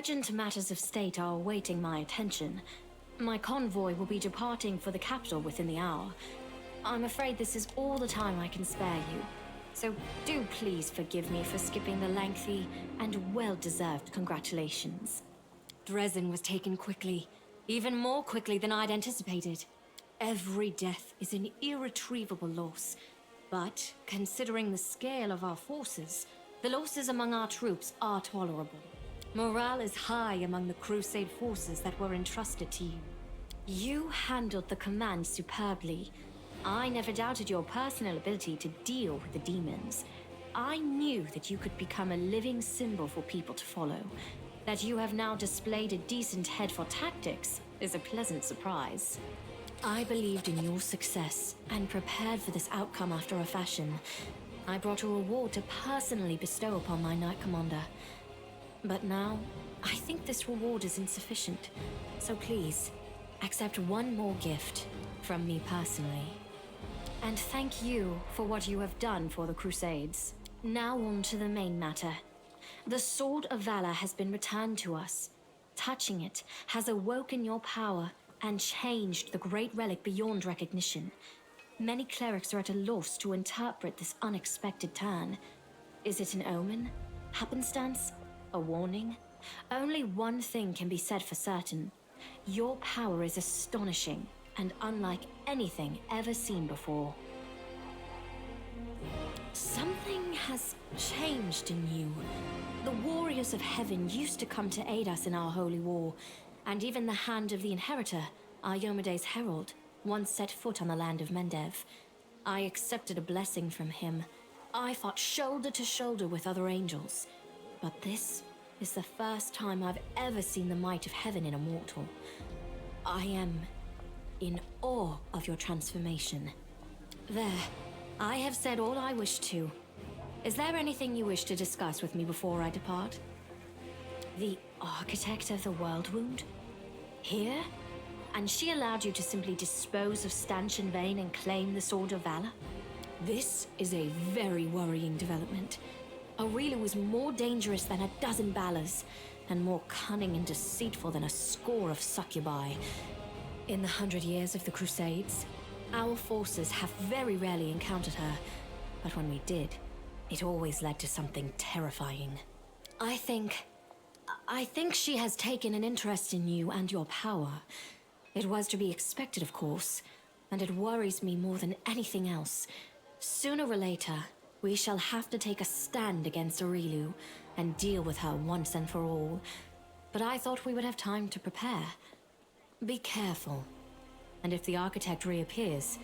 Urgent matters of state are awaiting my attention. My convoy will be departing for the capital within the hour. I'm afraid this is all the time I can spare you. So do please forgive me for skipping the lengthy and well-deserved congratulations. Dresden was taken quickly, even more quickly than I'd anticipated. Every death is an irretrievable loss, but considering the scale of our forces, the losses among our troops are tolerable. Morale is high among the Crusade forces that were entrusted to you. You handled the command superbly. I never doubted your personal ability to deal with the demons. I knew that you could become a living symbol for people to follow. That you have now displayed a decent head for tactics is a pleasant surprise. I believed in your success and prepared for this outcome after a fashion. I brought a reward to personally bestow upon my Knight Commander. But now, I think this reward is insufficient. So please, accept one more gift from me personally. And thank you for what you have done for the Crusades. Now on to the main matter. The Sword of Valor has been returned to us. Touching it has awoken your power and changed the great relic beyond recognition. Many clerics are at a loss to interpret this unexpected turn. Is it an omen? Happenstance? A warning? Only one thing can be said for certain. Your power is astonishing and unlike anything ever seen before. Something has changed in you. The warriors of heaven used to come to aid us in our holy war, and even the hand of the Inheritor, our Yomede's herald, once set foot on the land of Mendev. I accepted a blessing from him. I fought shoulder to shoulder with other angels. But this is the first time I've ever seen the might of heaven in a mortal. I am in awe of your transformation. There, I have said all I wish to. Is there anything you wish to discuss with me before I depart? The architect of the World Wound? Here? And she allowed you to simply dispose of Stanchion Vane and claim the Sword of Valor? This is a very worrying development. Aurelia was more dangerous than a dozen Balors, and more cunning and deceitful than a score of succubi. In the 100 years of the Crusades, our forces have very rarely encountered her, but when we did, it always led to something terrifying. I think she has taken an interest in you and your power. It was to be expected, of course, and it worries me more than anything else. Sooner or later, we shall have to take a stand against Aurelu and deal with her once and for all. But I thought we would have time to prepare. Be careful. And if the architect reappears,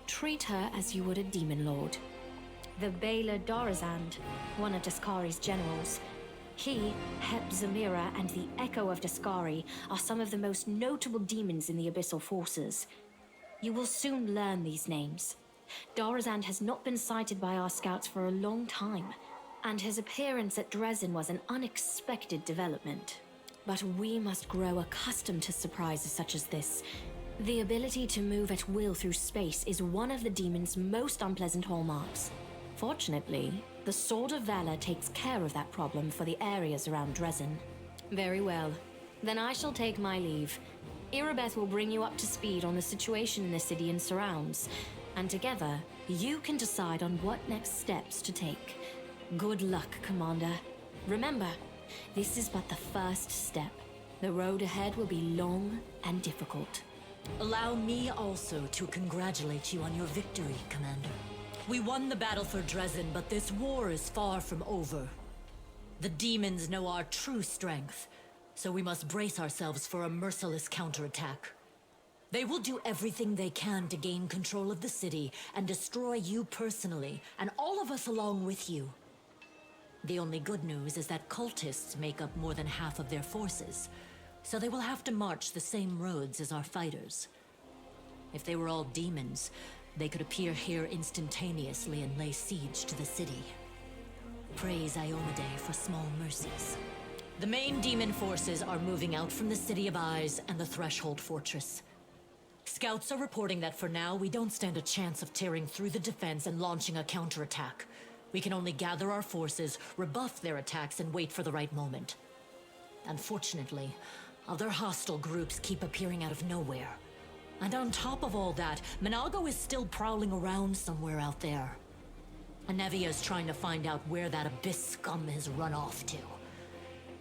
treat her as you would a demon lord. The Baylor Dorazand, one of Daskari's generals. He, Hep Zamira, and the Echo of Daskari are some of the most notable demons in the Abyssal Forces. You will soon learn these names. Dorazand has not been sighted by our scouts for a long time, and his appearance at Dresden was an unexpected development. But we must grow accustomed to surprises such as this. The ability to move at will through space is one of the demon's most unpleasant hallmarks. Fortunately, the Sword of Valor takes care of that problem for the areas around Dresden. Very well. Then I shall take my leave. Irabeth will bring you up to speed on the situation in the city and surrounds, and together, you can decide on what next steps to take. Good luck, Commander. Remember, this is but the first step. The road ahead will be long and difficult. Allow me also to congratulate you on your victory, Commander. We won the battle for Dresden, but this war is far from over. The demons know our true strength, so we must brace ourselves for a merciless counterattack. They will do everything they can to gain control of the city and destroy you personally, and all of us along with you. The only good news is that cultists make up more than half of their forces, so they will have to march the same roads as our fighters. If they were all demons, they could appear here instantaneously and lay siege to the city. Praise Iomade for small mercies. The main demon forces are moving out from the City of Eyes and the Threshold Fortress. Scouts are reporting that for now, we don't stand a chance of tearing through the defense and launching a counterattack. We can only gather our forces, rebuff their attacks, and wait for the right moment. Unfortunately, other hostile groups keep appearing out of nowhere. And on top of all that, Minago is still prowling around somewhere out there. Anevia's trying to find out where that Abyss scum has run off to.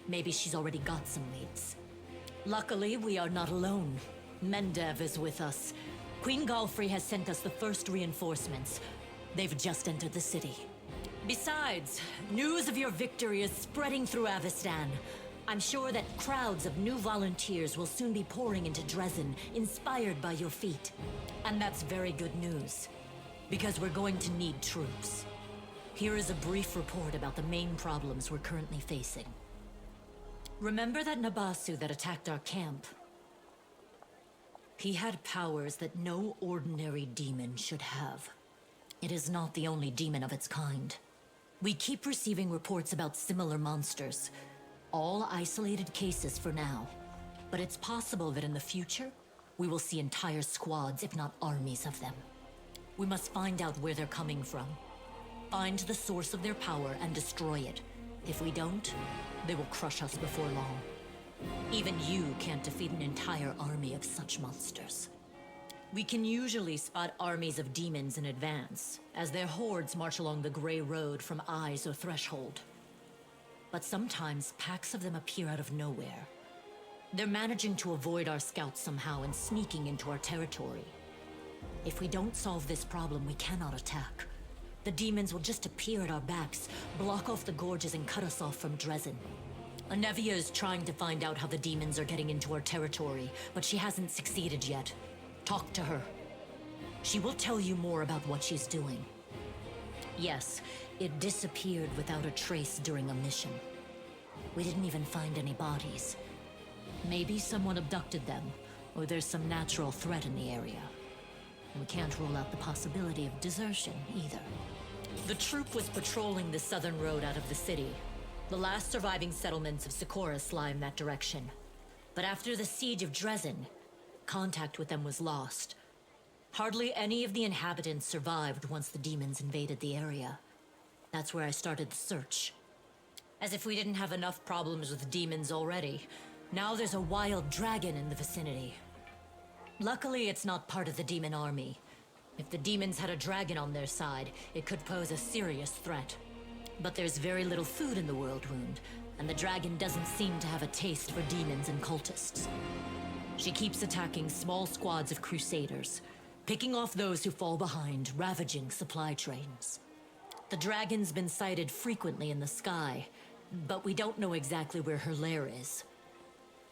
Maybe she's already got some leads. Luckily, we are not alone. Mendev is with us. Queen Galfrey has sent us the first reinforcements. They've just entered the city. Besides, news of your victory is spreading through Avestan. I'm sure that crowds of new volunteers will soon be pouring into Dresden, inspired by your feat. And that's very good news, because we're going to need troops. Here is a brief report about the main problems we're currently facing. Remember that Nabasu that attacked our camp? He had powers that no ordinary demon should have. It is not the only demon of its kind. We keep receiving reports about similar monsters. All isolated cases for now. But it's possible that in the future, we will see entire squads, if not armies of them. We must find out where they're coming from. Find the source of their power and destroy it. If we don't, they will crush us before long. Even you can't defeat an entire army of such monsters. We can usually spot armies of demons in advance, as their hordes march along the Grey Road from Eyes or Threshold. But sometimes packs of them appear out of nowhere. They're managing to avoid our scouts somehow and sneaking into our territory. If we don't solve this problem, we cannot attack. The demons will just appear at our backs, block off the gorges and cut us off from Dresden. Anevia is trying to find out how the demons are getting into our territory, but she hasn't succeeded yet. Talk to her. She will tell you more about what she's doing. Yes, it disappeared without a trace during a mission. We didn't even find any bodies. Maybe someone abducted them, or there's some natural threat in the area. We can't rule out the possibility of desertion, either. The troop was patrolling the southern road out of the city. The last surviving settlements of Sikoris lie in that direction. But after the siege of Dresden, contact with them was lost. Hardly any of the inhabitants survived once the demons invaded the area. That's where I started the search. As if we didn't have enough problems with demons already. Now there's a wild dragon in the vicinity. Luckily, it's not part of the demon army. If the demons had a dragon on their side, it could pose a serious threat. But there's very little food in the World Wound, and the dragon doesn't seem to have a taste for demons and cultists. She keeps attacking small squads of crusaders, picking off those who fall behind, ravaging supply trains. The dragon's been sighted frequently in the sky, but we don't know exactly where her lair is.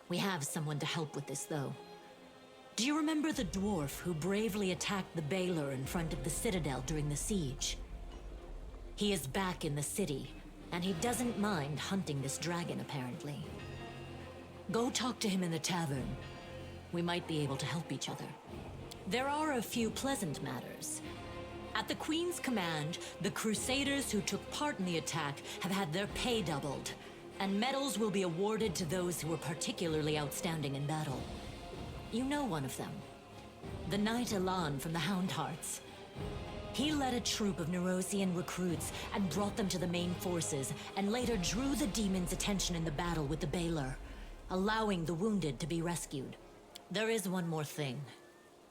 We have someone to help with this, though. Do you remember the dwarf who bravely attacked the Baylor in front of the Citadel during the siege? He is back in the city, and he doesn't mind hunting this dragon, apparently. Go talk to him in the tavern. We might be able to help each other. There are a few pleasant matters. At the Queen's command, the Crusaders who took part in the attack have had their pay doubled, and medals will be awarded to those who were particularly outstanding in battle. You know one of them. The Knight Elan from the Houndhearts. He led a troop of Nerosian recruits and brought them to the main forces, and later drew the demons' attention in the battle with the Baylor, allowing the wounded to be rescued. There is one more thing.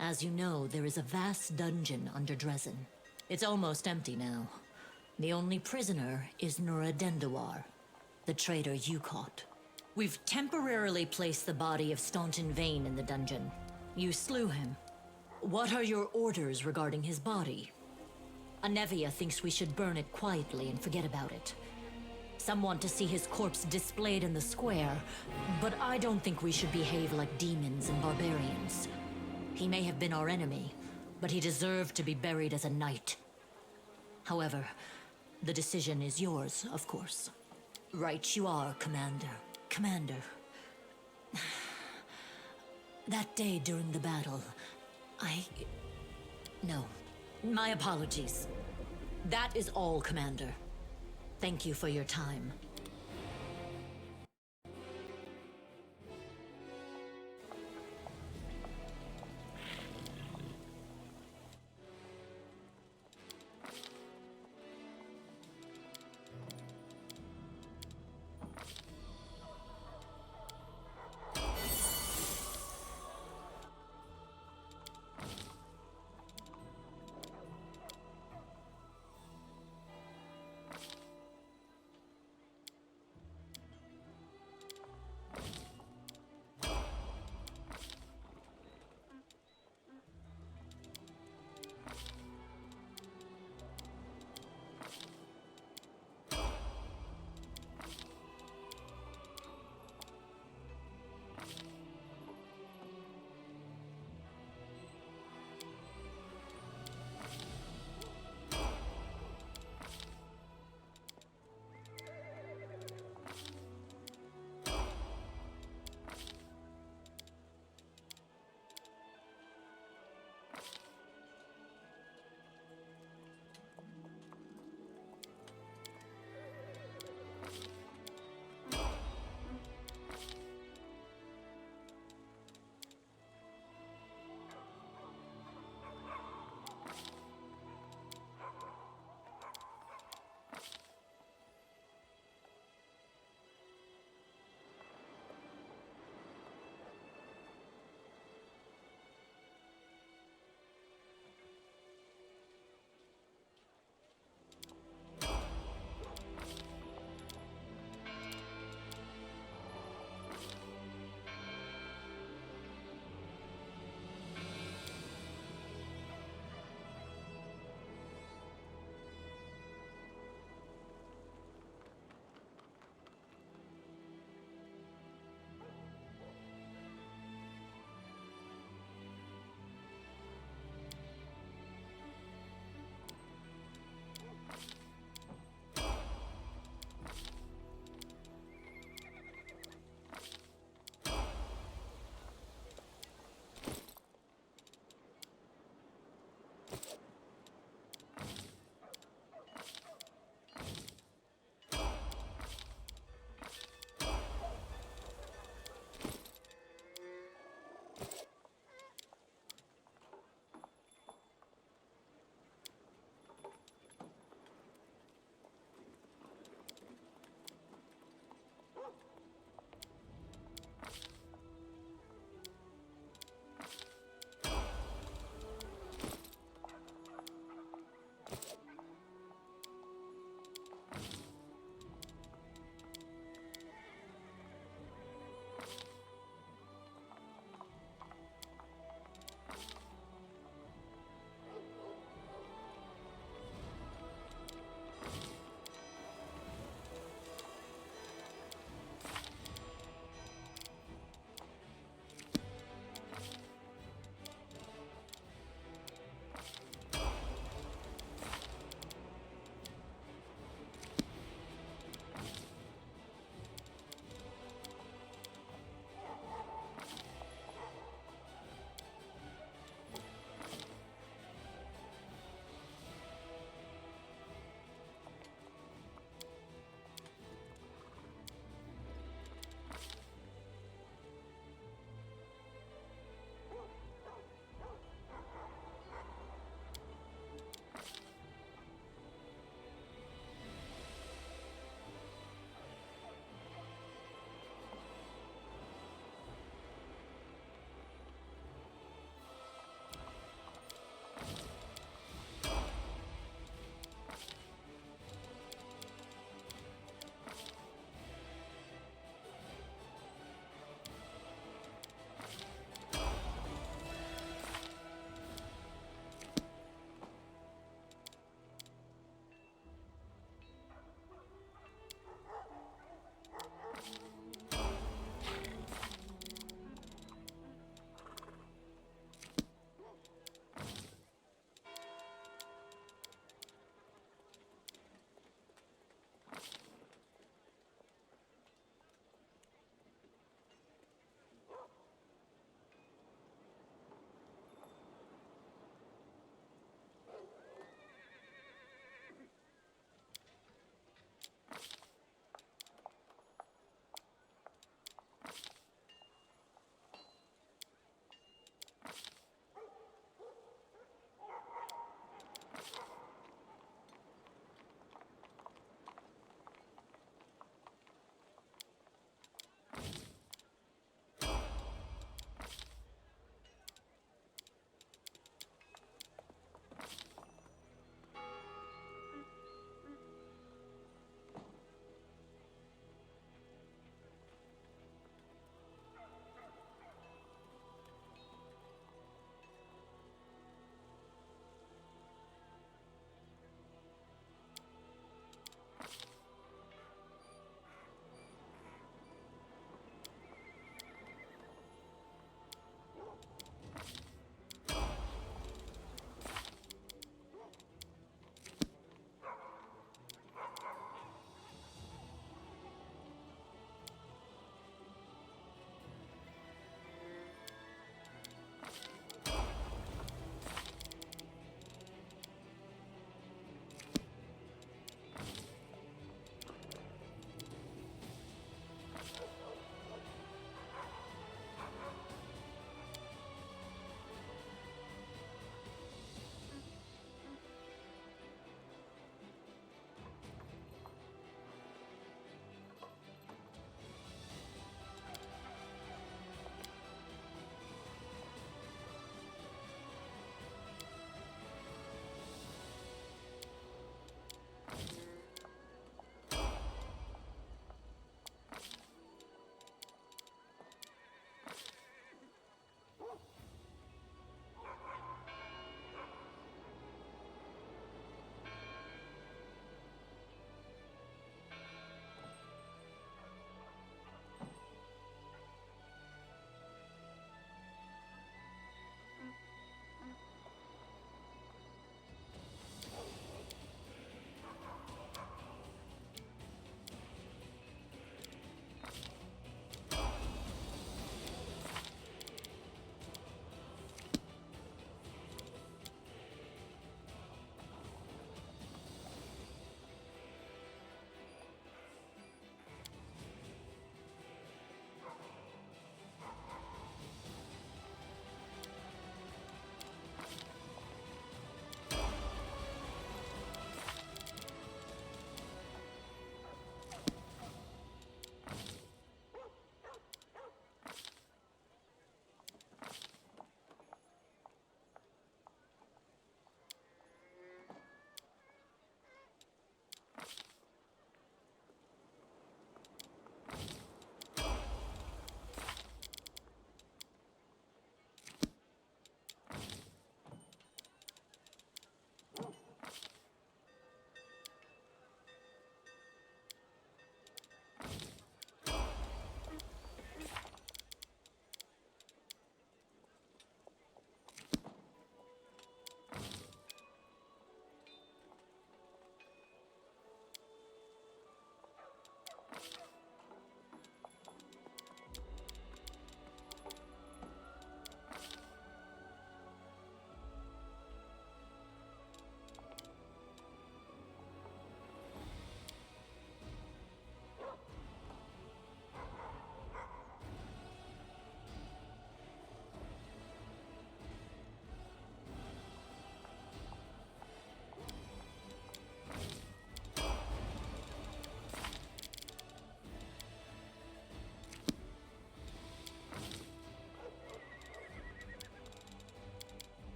As you know, there is a vast dungeon under Dresden. It's almost empty now. The only prisoner is Nuradendawar, the traitor you caught. We've temporarily placed the body of Staunton Vane in the dungeon. You slew him. What are your orders regarding his body? Anevia thinks we should burn it quietly and forget about it. Some want to see his corpse displayed in the square, but I don't think we should behave like demons and barbarians. He may have been our enemy, but he deserved to be buried as a knight. However, the decision is yours, of course. Right you are, Commander. Commander. That day during the battle, No. My apologies. That is all, Commander. Thank you for your time.